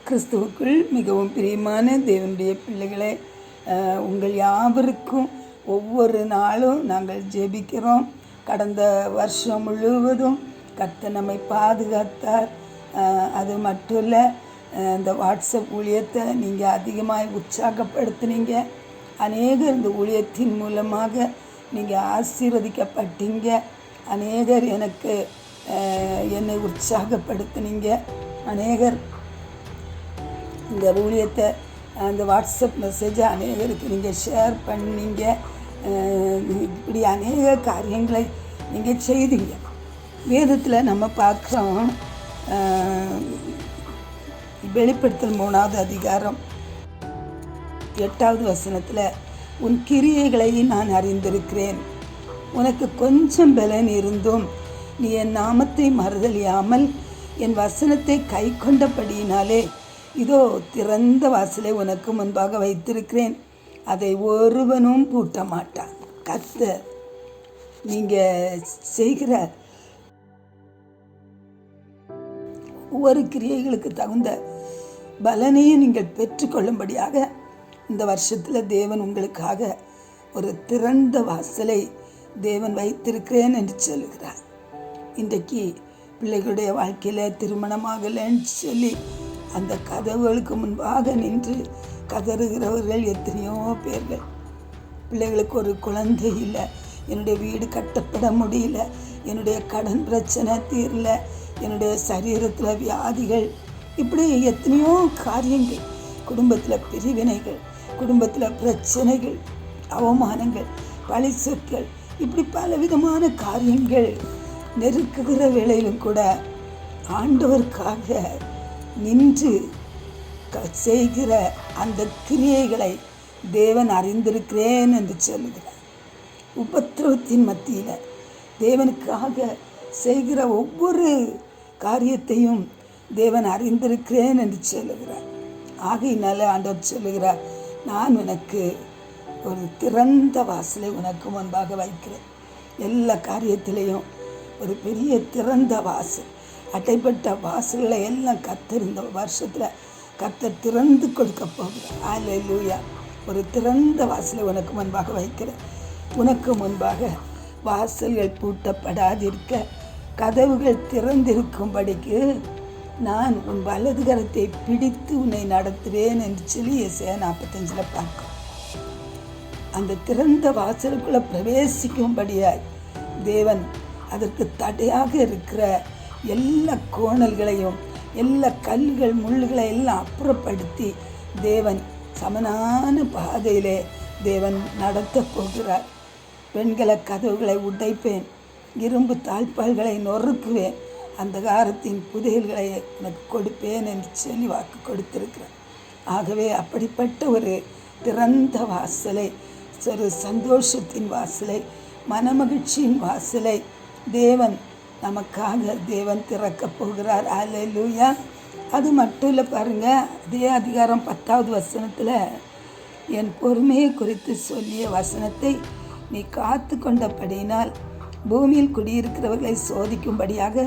கிறிஸ்துவுக்குள் மிகவும் பிரியமான தேவனுடைய பிள்ளைகளே, உங்கள் யாவருக்கும் ஒவ்வொரு நாளும் நாங்கள் ஜெபிக்கிறோம். கடந்த வருஷம் முழுவதும் கர்த்தர் நம்மை பாதுகாத்தார். அது மட்டும் இல்லை, இந்த வாட்ஸ்அப் ஊழியத்தை நீங்கள் அதிகமாக உற்சாகப்படுத்தினீங்க. அநேகர் இந்த ஊழியத்தின் மூலமாக நீங்கள் ஆசீர்வதிக்கப்பட்டீங்க. அநேகர் என்னை உற்சாகப்படுத்தினீங்க. அநேகர் இந்த ஊழியத்தை அந்த வாட்ஸ்அப் மெசேஜை அநேகருக்கு நீங்கள் ஷேர் பண்ணீங்க. இப்படி அநேக காரியங்களை நீங்கள் செய்தீங்க. வேதத்தில் நம்ம பார்க்குறோம், வெளிப்படுத்தல் 3வது அதிகாரம் 8வது வசனத்தில், உன் கிரியைகளை நான் அறிந்திருக்கிறேன். உனக்கு கொஞ்சம் பலன் இருந்தும் நீ என் நாமத்தை மறுதலியாமல் என் வசனத்தை கை கொண்டபடியினாலே இதோ திறந்த வாசலை உனக்கு முன்பாக வைத்திருக்கிறேன், அதை ஒருவனும் பூட்ட மாட்டான். கர்த்தர் நீங்கள் செய்கிற ஒவ்வொரு கிரியைகளுக்கு தகுந்த பலனையும் நீங்கள் பெற்றுக்கொள்ளும்படியாக இந்த வருஷத்தில் தேவன் உங்களுக்காக ஒரு திறந்த வாசலை தேவன் வைத்திருக்கிறேன் என்று சொல்லுகிறார். இன்றைக்கு பிள்ளைகளுடைய வாழ்க்கையில் திருமணமாகலைன்னு சொல்லி அந்த கதவுகளுக்கு முன்பாக நின்று கதறுகிறவர்கள் எத்தனையோ பேர்கள். பிள்ளைகளுக்கு ஒரு குழந்தை இல்லை, என்னுடைய வீடு கட்டப்பட முடியல, என்னுடைய கடன் பிரச்சனை தீரல, என்னுடைய சரீரத்தில் வியாதிகள், இப்படி எத்தனையோ காரியங்கள், குடும்பத்தில் பிரிவினைகள், குடும்பத்தில் பிரச்சனைகள், அவமானங்கள், பழி சொற்கள், இப்படி பலவிதமான காரியங்கள் நெருக்குகிற வேளையிலும் கூட ஆண்டவருக்காக நின்று செய்கிற அந்த கிரியைகளை தேவன் அறிந்திருக்கிறேன் என்று சொல்லுகிறார். உபத்திரவத்தின் மத்தியில் தேவனுக்காக செய்கிற ஒவ்வொரு காரியத்தையும் தேவன் அறிந்திருக்கிறேன் என்று சொல்லுகிறார். ஆகையினால ஆண்டவர் சொல்லுகிறார், நான் உனக்கு ஒரு திறந்த வாசலை உனக்கு முன்பாக வைக்கிறேன். எல்லா காரியத்திலையும் ஒரு பெரிய திறந்த வாசல், அடைப்பட்ட வாசல்களை எல்லாம் கர்த்தர் இந்த வருஷத்தில் கர்த்தர் திறந்து கொடுக்க போகிறார். அல்லேலூயா. ஒரு திறந்த வாசலை உனக்கு முன்பாக வைக்கிறேன். உனக்கு முன்பாக வாசல்கள் பூட்டப்படாதிருக்க, கதவுகள் திறந்திருக்கும்படிக்கு நான் உன் வலது கரத்தை பிடித்து உன்னை நடத்துவேன் என்று சொல்லி எசேயா 45 பார்க்கும். அந்த திறந்த வாசலுக்குள்ளே பிரவேசிக்கும்படியாய் தேவன் அதற்கு தடையாக இருக்கிற எல்லா கோணல்களையும், எல்லா கல்கள் முள்ளுகளை எல்லாம் அப்புறப்படுத்தி தேவன் சமனான பாதையிலே தேவன் நடத்த போகிறார். வெண்கல கதவுகளை உடைப்பேன், இரும்பு தாழ்பால்களை நொறுக்குவேன், அந்தகாரத்தின் புதையல்களை எனக்கு கொடுப்பேன் என்று சொல்லி வாக்கு கொடுத்திருக்கிறார். ஆகவே அப்படிப்பட்ட ஒரு திறந்த வாசலை, ஒரு சந்தோஷத்தின் வாசலை, மனமகிழ்ச்சியின் வாசலை தேவன் நமக்காக தேவன் திறக்க போகிறார். அல்லேலூயா. அது மட்டும் இல்லை, பாருங்கள், அதே அதிகாரம் 10வது வசனத்தில், என் பொறுமையை குறித்து சொல்லிய வசனத்தை நீ காத்து கொண்டபடியினால் பூமியில் குடியிருக்கிறவர்களை சோதிக்கும்படியாக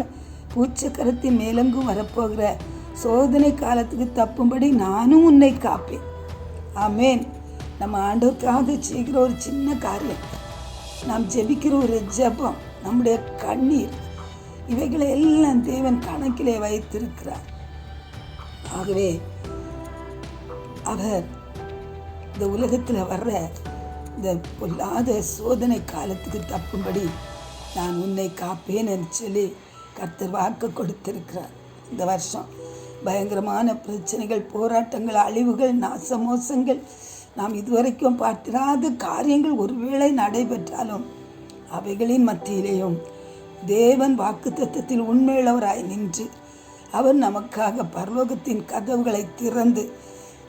பூச்சக்கரத்தின் மேலெங்கும் வரப்போகிற சோதனை காலத்துக்கு தப்பும்படி நானும் உன்னை காப்பேன். ஆமேன். நம்ம ஆண்டவருக்காக செய்கிற ஒரு சின்ன காரியம், நாம் ஜெபிக்கிற ஒரு ஜெபம், நம்முடைய கண்ணீர், இவைகளை எல்லாம் தேவன் கணக்கிலே வைத்திருக்கிறார். ஆகவே அவர் இந்த உலகத்தில் வர்ற இந்த பொல்லாத சோதனை காலத்துக்கு தப்பும்படி நான் உன்னை காப்பேன் என்று சொல்லி கர்த்தர் வாக்கு கொடுத்திருக்கிறார். இந்த வருஷம் பயங்கரமான பிரச்சனைகள், போராட்டங்கள், அழிவுகள், நாசமோசங்கள், நாம் இதுவரைக்கும் பார்த்திராத காரியங்கள் ஒருவேளை நடைபெற்றாலும் அவைகளின் மத்தியிலேயும் தேவன் வாக்குத்தத்தத்தில் உண்மையுள்ளவராய் நின்று அவர் நமக்காக பரலோகத்தின் கதவுகளை திறந்து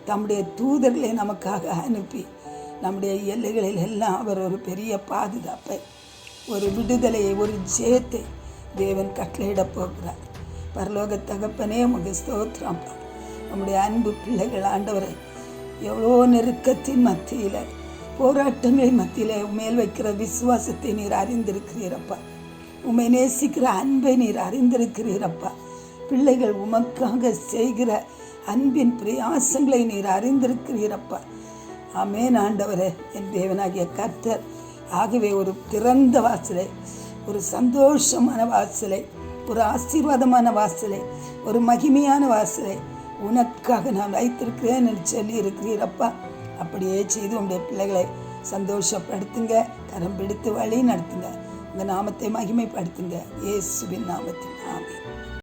தம்முடைய தூதர்களை நமக்காக அனுப்பி நம்முடைய எல்லைகளில் எல்லாம் அவர் ஒரு பெரிய பாதுகாப்பை, ஒரு விடுதலையை, ஒரு ஜெயத்தை தேவன் கட்டளையிடப் போகிறார். பரலோக தகப்பனே, உமக்கு ஸ்தோத்திரம். நம்முடைய அன்பு பிள்ளைகள் ஆண்டவரை எவ்வளோ நெருக்கத்தின் மத்தியில், போராட்டங்களின் மத்தியில் மேல் வைக்கிற விசுவாசத்தை நீர் அறிந்திருக்கிறீரப்பா. உம்மை நேசிக்கிற அன்பை நீர் அறிந்திருக்கிறீரப்பா. பிள்ளைகள் உமக்காக செய்கிற அன்பின் பிரயாசங்களை நீர் அறிந்திருக்கிறீரப்பா. ஆமென் ஆண்டவரே, என் தேவனாகிய கர்த்தர். ஆகவே ஒரு திறந்த வாசலை, ஒரு சந்தோஷமான வாசலை, ஒரு ஆசீர்வாதமான வாசலை, ஒரு மகிமையான வாசலை உனக்காக நான் வைத்திருக்கிறேன் என்று சொல்லி இருக்கிறீரப்பா. அப்படியே செய்து உங்களுடைய பிள்ளைகளை சந்தோஷப்படுத்துங்க, கரம் பிடித்து வழி நடத்துங்க, உங்கள் நாமத்தை மகிமைப்படுத்துங்க. இயேசுவின் நாமத்தில் ஆமென்.